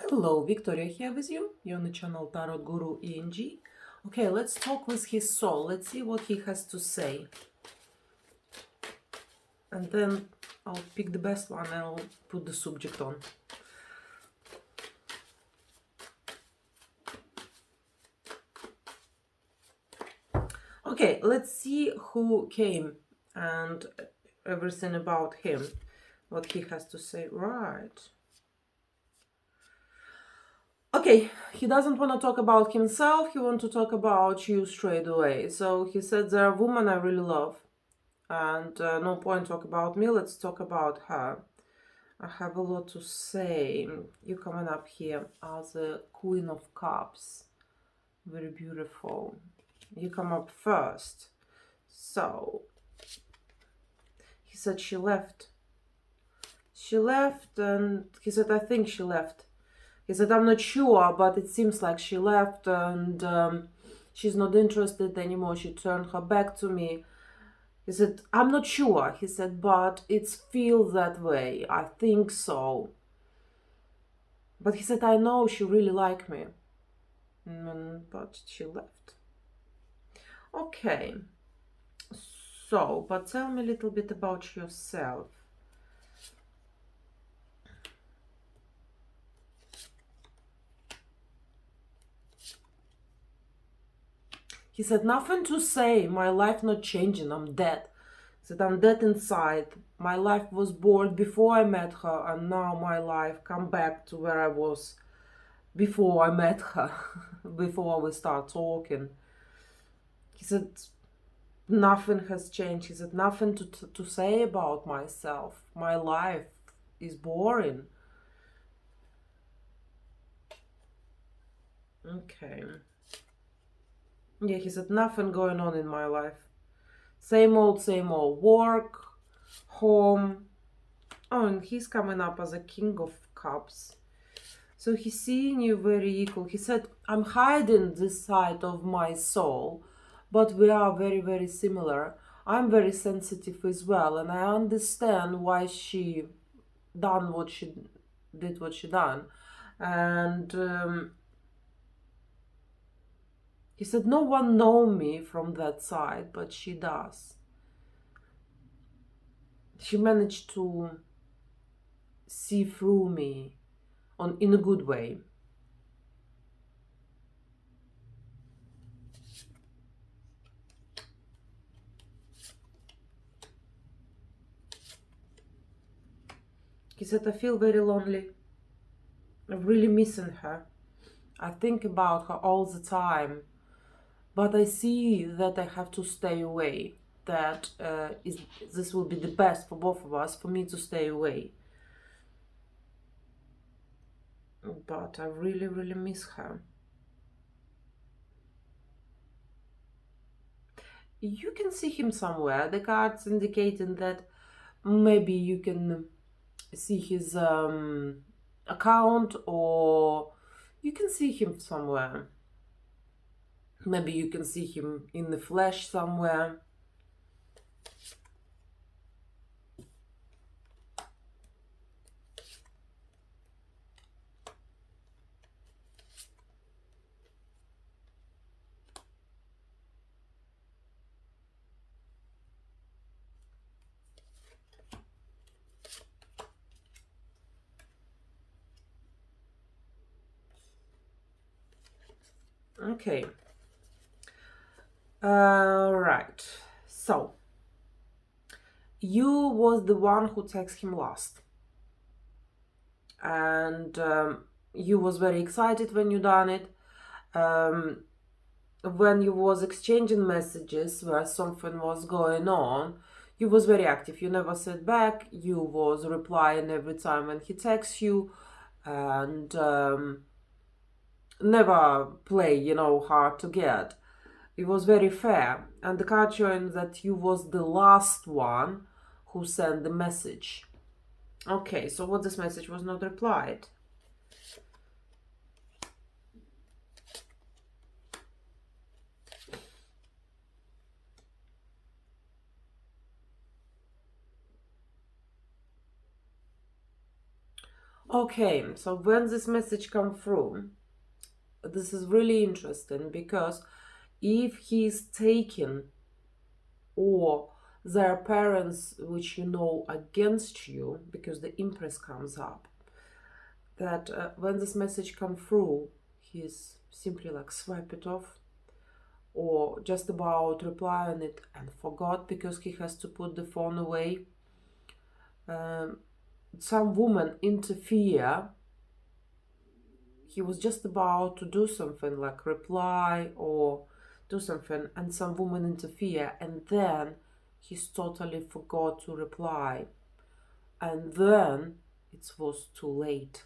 Hello, Victoria here with you. You're on the channel Tarot Guru Eng. Okay, let's talk with his soul. Let's see what he has to say. And then I'll pick the best one and I'll put the subject on. Okay, let's see who came and everything about him. What he has to say. Right. Okay, he doesn't want to talk about himself. He wants to talk about you straight away. So he said, there are women I really love. And no point talk about me. Let's talk about her. I have a lot to say. You coming up here as a Queen of Cups. Very beautiful. You come up first. So, he said she left. She left and he said, I think she left. He said, I'm not sure, but it seems like she left and she's not interested anymore. She turned her back to me. He said, I'm not sure. He said, but it feels that way. I think so. But he said, I know she really liked me. But she left. Okay. So, but tell me a little bit about yourself. He said, nothing to say. My life not changing. I'm dead. He said, I'm dead inside. My life was bored before I met her, and now my life come back to where I was before I met her, before we start talking. He said, nothing has changed. He said, nothing to say about myself. My life is boring. Okay. Yeah, he said, nothing going on in my life. Same old, work, home. Oh, and he's coming up as a King of Cups. So he's seeing you very equal. He said, I'm hiding this side of my soul, but we are very, very similar. I'm very sensitive as well, and I understand why she done what she did, what she done. And he said, no one know me from that side, but she does. She managed to see through me in a good way. He said, I feel very lonely. I'm really missing her. I think about her all the time. But I see that I have to stay away. That this will be the best for both of us, for me to stay away. But I really, really miss her. You can see him somewhere. The cards indicating that maybe you can see his account, or you can see him somewhere. Maybe you can see him in the flesh somewhere. Okay. Right. So, you was the one who texted him last. And you was very excited when you done it. When you was exchanging messages where something was going on, you was very active. You never said back. You was replying every time when he texts you, and never play, hard to get. It was very fair. And the card showing that you was the last one who sent the message. Okay, so what this message was not replied? Okay, so when this message come through, this is really interesting because if he's taken or their parents which you know against you, because the Empress comes up, that when this message come through, he's simply like swipe it off or just about reply on it and forgot because he has to put the phone away. Some woman interfere. He was just about to do something like reply or do something, and some woman interfere, and then he's totally forgot to reply, and then it was too late.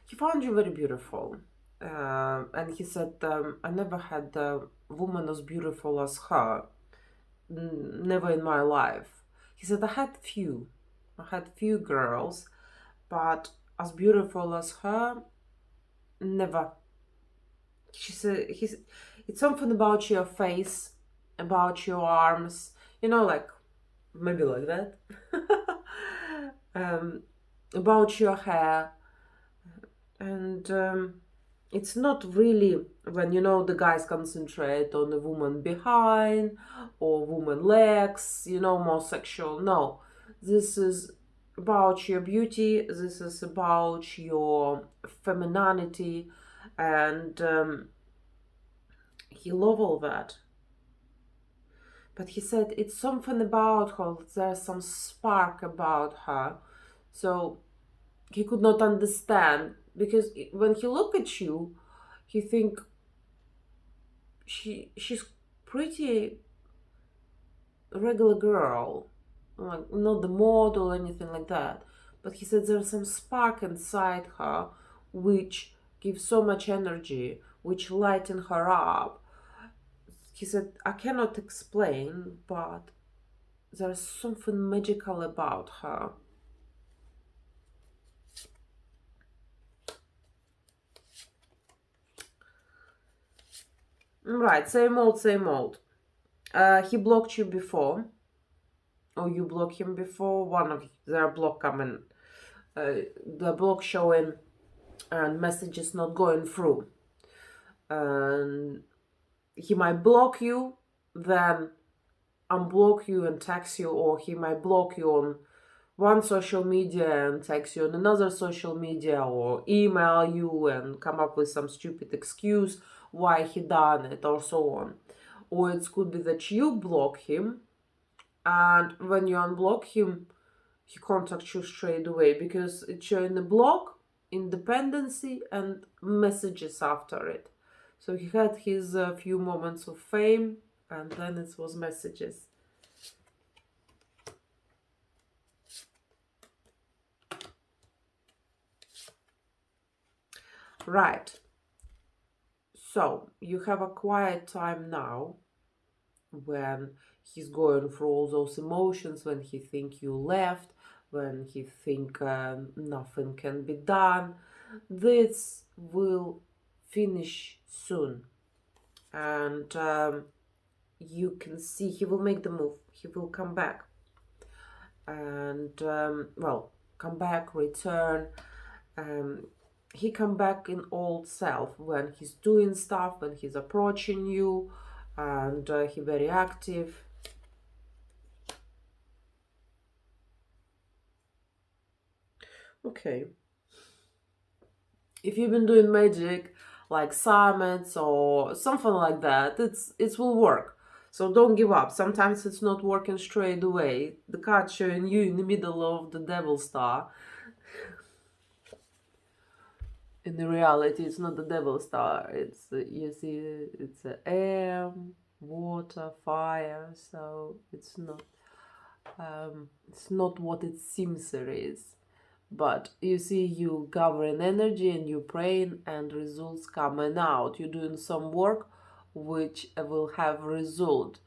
He found you very beautiful, and he said, I never had a woman as beautiful as her, never in my life. He said, I had few girls, but as beautiful as her, never. She said, it's something about your face, about your arms, like maybe like that, about your hair, and it's not really when the guys concentrate on the woman behind or woman legs, more sexual. No, this is about your beauty. This is about your femininity, and he loved all that. But he said it's something about her. There's some spark about her, so he could not understand, because when he look at you, he think she's pretty regular girl, like not the model or anything like that. But he said there's some spark inside her which gives so much energy, which lighten her up. He said, I cannot explain, but there's something magical about her. Right, same old, same old. He blocked you before, or you blocked him before. One of their block coming, the block showing, and messages not going through. And he might block you, then unblock you and text you, or he might block you on one social media and text you on another social media, or email you and come up with some stupid excuse why he done it, or so on. Or it could be that you block him, and when you unblock him, he contacts you straight away, because it's showing the block, independency, and messages after it. So he had his few moments of fame, and then it was messages. Right. So you have a quiet time now when he's going through all those emotions, when he think you left, when he think nothing can be done. This will finish soon, and you can see he will make the move. He will come back, and come back, return. He come back in old self when he's doing stuff, when he's approaching you, and he very active. Okay. If you've been doing magic like summits or something like that, it will work. So don't give up. Sometimes it's not working straight away. The card showing you in the middle of the devil star. In the reality, it's not the devil star. It's you see, it's air, water, fire. So it's not what it seems it is. But you see, you gathering energy and you praying, and results coming out. You're doing some work which will have result.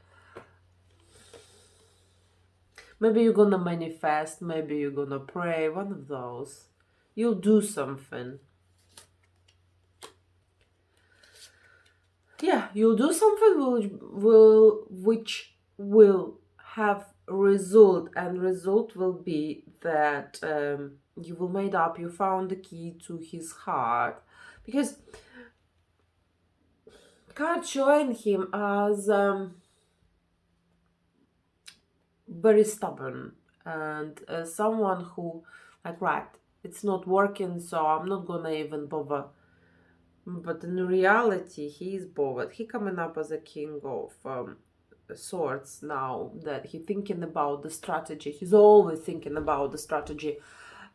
Maybe you're gonna manifest, maybe you're gonna pray, one of those. You'll do something. yeah, you'll do something which will have a result, and result will be that you will made up, you found the key to his heart, because card showing him as very stubborn, and someone who, like, right, it's not working, so I'm not gonna even bother. But in reality, he is bothered. He coming up as a king of swords now, that he thinking about the strategy. He's always thinking about the strategy.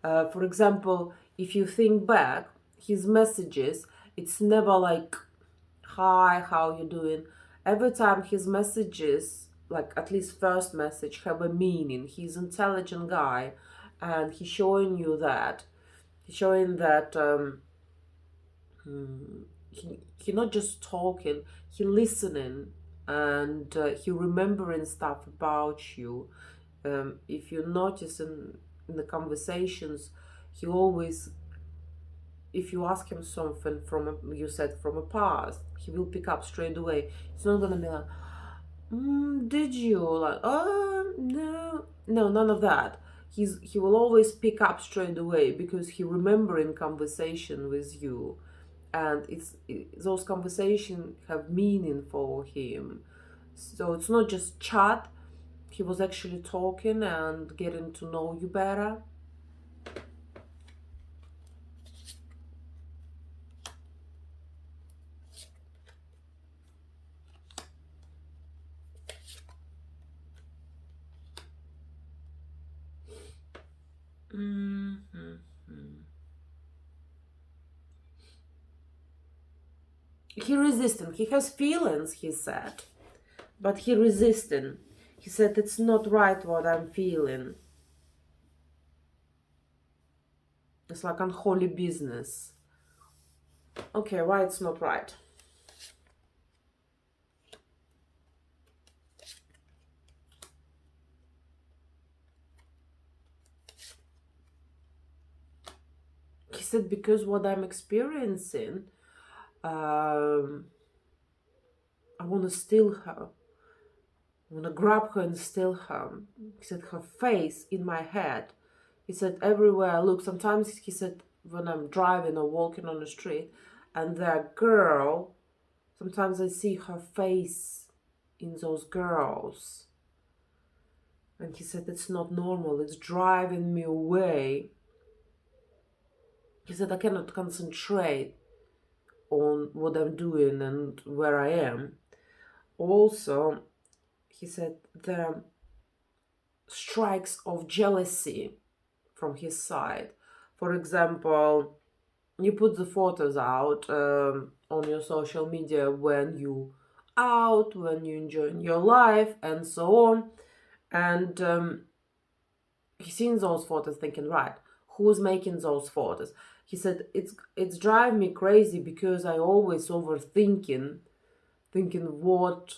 For example, if you think back, his messages, it's never like, hi, how you doing? Every time his messages, like at least first message, have a meaning. He's an intelligent guy, and he's showing you that. He's showing that he not just talking, he listening, and he remembering stuff about you. If you notice in the conversations, he always, if you ask him something from you said from a past, he will pick up straight away. He's not gonna be like, did you, like, oh no, no, none of that. He will always pick up straight away, because he remembering conversation with you, and those conversations have meaning for him. So it's not just chat. He was actually talking and getting to know you better. Mm-hmm. He resisting. He has feelings, he said, but he resisting. He said, it's not right what I'm feeling. It's like unholy business. Okay, why it's not right? He said, because what I'm experiencing, I want to steal her. I want to grab her and steal her. He said, her face in my head. He said, everywhere I look. Sometimes, he said, when I'm driving or walking on the street, and that girl, sometimes I see her face in those girls. And he said, it's not normal. It's driving me away. He said, I cannot concentrate on what I'm doing and where I am. Also, he said, the strikes of jealousy from his side. For example, you put the photos out on your social media when you out, when you enjoying your life, and so on. And he's seen those photos thinking, right, who's making those photos? He said, it's driving me crazy, because I always overthinking, thinking what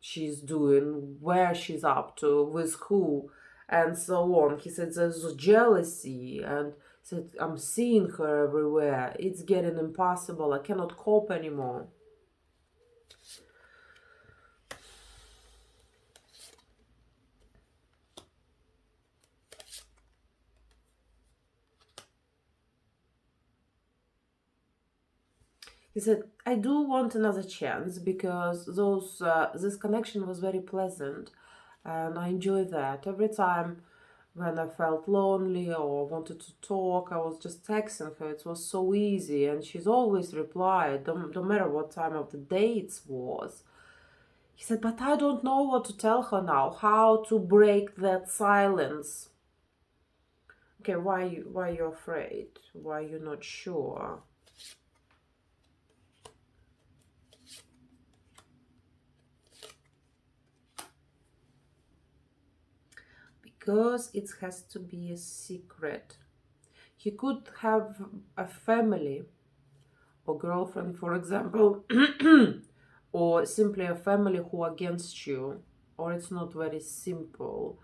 she's doing, where she's up to, with who, and so on. He said, there's jealousy, and said, I'm seeing her everywhere. It's getting impossible. I cannot cope anymore. He said, I do want another chance, because this connection was very pleasant, and I enjoy that. Every time when I felt lonely or wanted to talk, I was just texting her. It was so easy, and she's always replied, no matter what time of the day it was. He said, but I don't know what to tell her now, how to break that silence. Okay, why are you afraid? Why are you not sure? Because it has to be a secret. He could have a family or girlfriend, for example, or simply a family who are against you, or it's not very simple.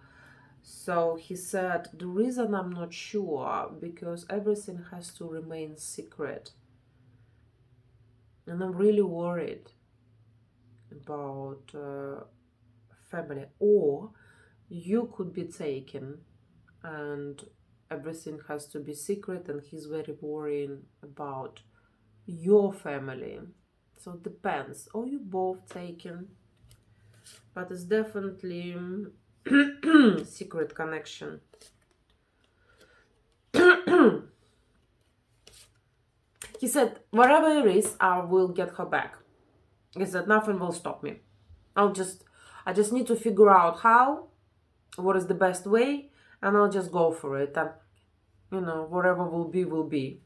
So he said, the reason I'm not sure, because everything has to remain secret. And I'm really worried. about family, or you could be taken and everything has to be secret, and he's very worrying about your family. So it depends, or you both taken, but it's definitely secret connection. He said, whatever it is, I will get her back. He said, nothing will stop me. I just need to figure out how, what is the best way, and I'll just go for it. And, whatever will be, will be.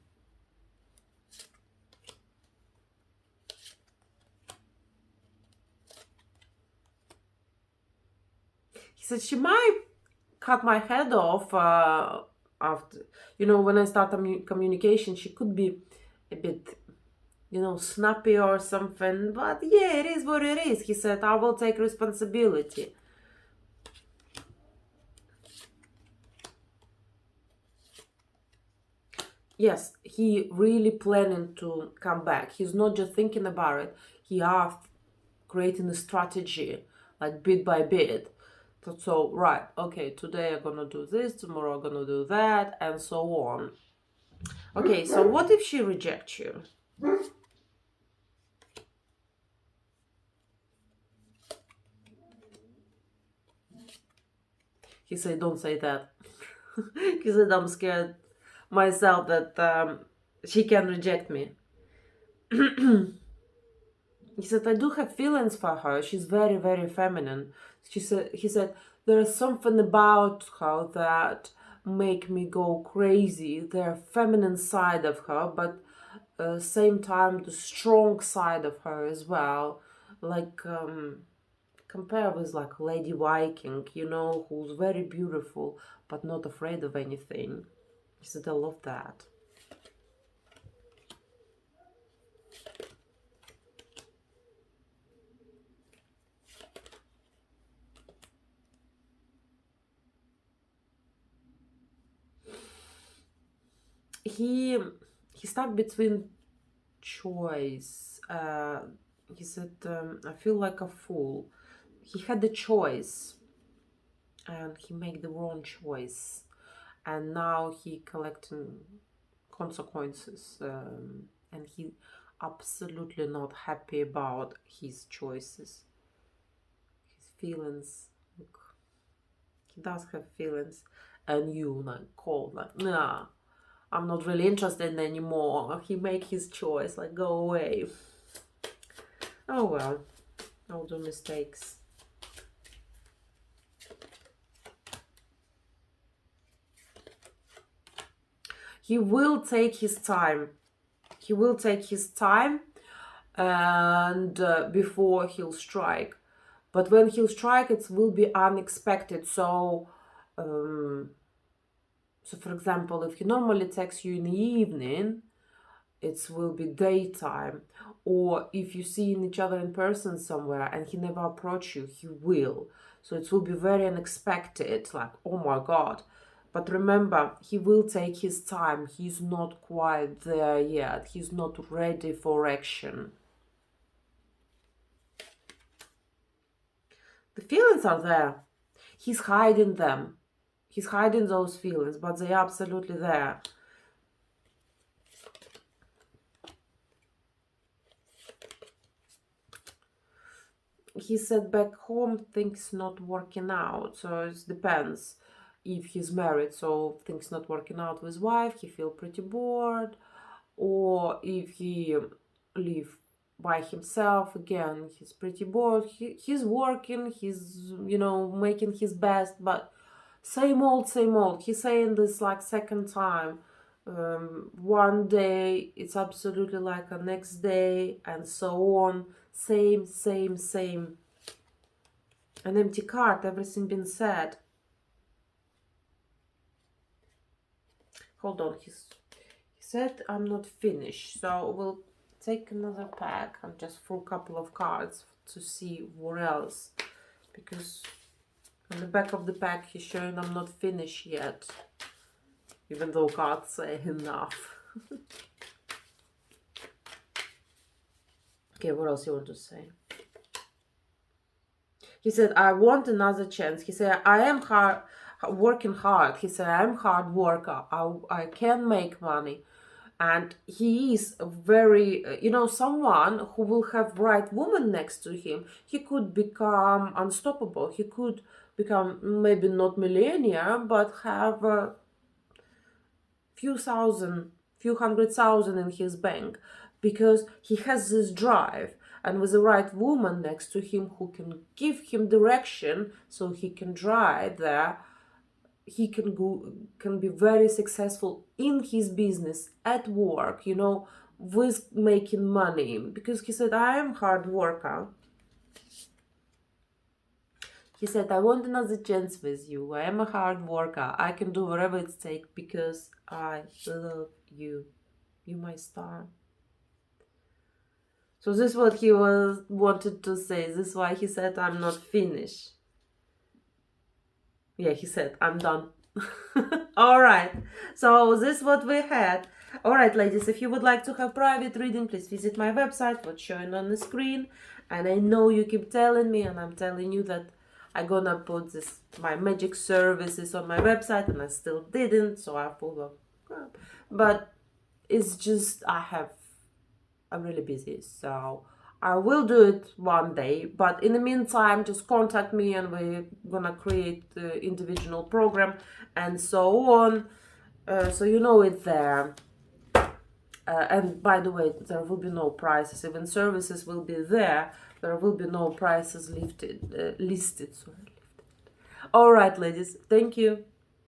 He said, she might cut my head off after, when I start communication, she could be a bit, snappy or something. But yeah, it is what it is. He said, I will take responsibility. Yes, he really planning to come back. He's not just thinking about it. He are creating a strategy, like bit by bit. So, right, okay, today I'm gonna do this, tomorrow I'm gonna do that, and so on. Okay, so what if she rejects you? He said, don't say that. He said, I'm scared myself that she can reject me. He said, I do have feelings for her. She's very, very feminine. He said, there is something about her that make me go crazy. The feminine side of her, but same time the strong side of her as well. Like, compare with like Lady Viking, who's very beautiful, but not afraid of anything. He said, I love that. He stuck between choice. He said, I feel like a fool. He had the choice and he made the wrong choice, and now he collecting consequences, and he absolutely not happy about his choices, his feelings. Look, he does have feelings, and you like cold, like, nah, I'm not really interested anymore. He make his choice, like, go away. Oh well, I'll do mistakes. He will take his time. He will take his time, and before he'll strike. But when he'll strike, it will be unexpected. So, for example, if he normally texts you in the evening, it will be daytime. Or if you see each other in person somewhere and he never approach you, he will. So it will be very unexpected, like, oh my God. But remember, he will take his time. He's not quite there yet. He's not ready for action. The feelings are there. He's hiding them. He's hiding those feelings, but they're absolutely there. He said back home things not working out, so it depends. If he's married, so things not working out with his wife, he feel pretty bored. Or if he live by himself, again, he's pretty bored. He's working, he's making his best, but same old, same old. He's saying this like second time. One day it's absolutely like a next day, and so on. Same, same, same. An empty card, everything been said. Hold on, he said I'm not finished, so we'll take another pack and just throw a couple of cards to see what else, because on the back of the pack he's showing I'm not finished yet, even though cards say enough. Okay, what else you want to say? He said, I want another chance. He said, I am working hard. He said, I am hard worker. I can make money. And he is a very, someone who will have right woman next to him. He could become unstoppable. He could become maybe not millionaire, but have a few hundred thousand in his bank, because he has this drive. And with the right woman next to him who can give him direction so he can drive there, he can be very successful in his business, at work, with making money. Because he said, I am hard worker. He said, I want another chance with you. I am a hard worker. I can do whatever it takes because I love you. You my star. So this is what he wanted to say. This is why he said, I'm not finished. Yeah, he said, I'm done. All right. So this is what we had. All right, ladies, if you would like to have private reading, please visit my website, what's showing on the screen. And I know you keep telling me, and I'm telling you that I'm gonna put my magic services on my website, and I still didn't, so I'm full of crap. But it's just, I'm really busy, so I will do it one day. But in the meantime, just contact me and we're gonna create the individual program and so on. So it's there. And by the way, there will be no prices. Even services will be there. There will be no prices listed. All right, ladies. Thank you.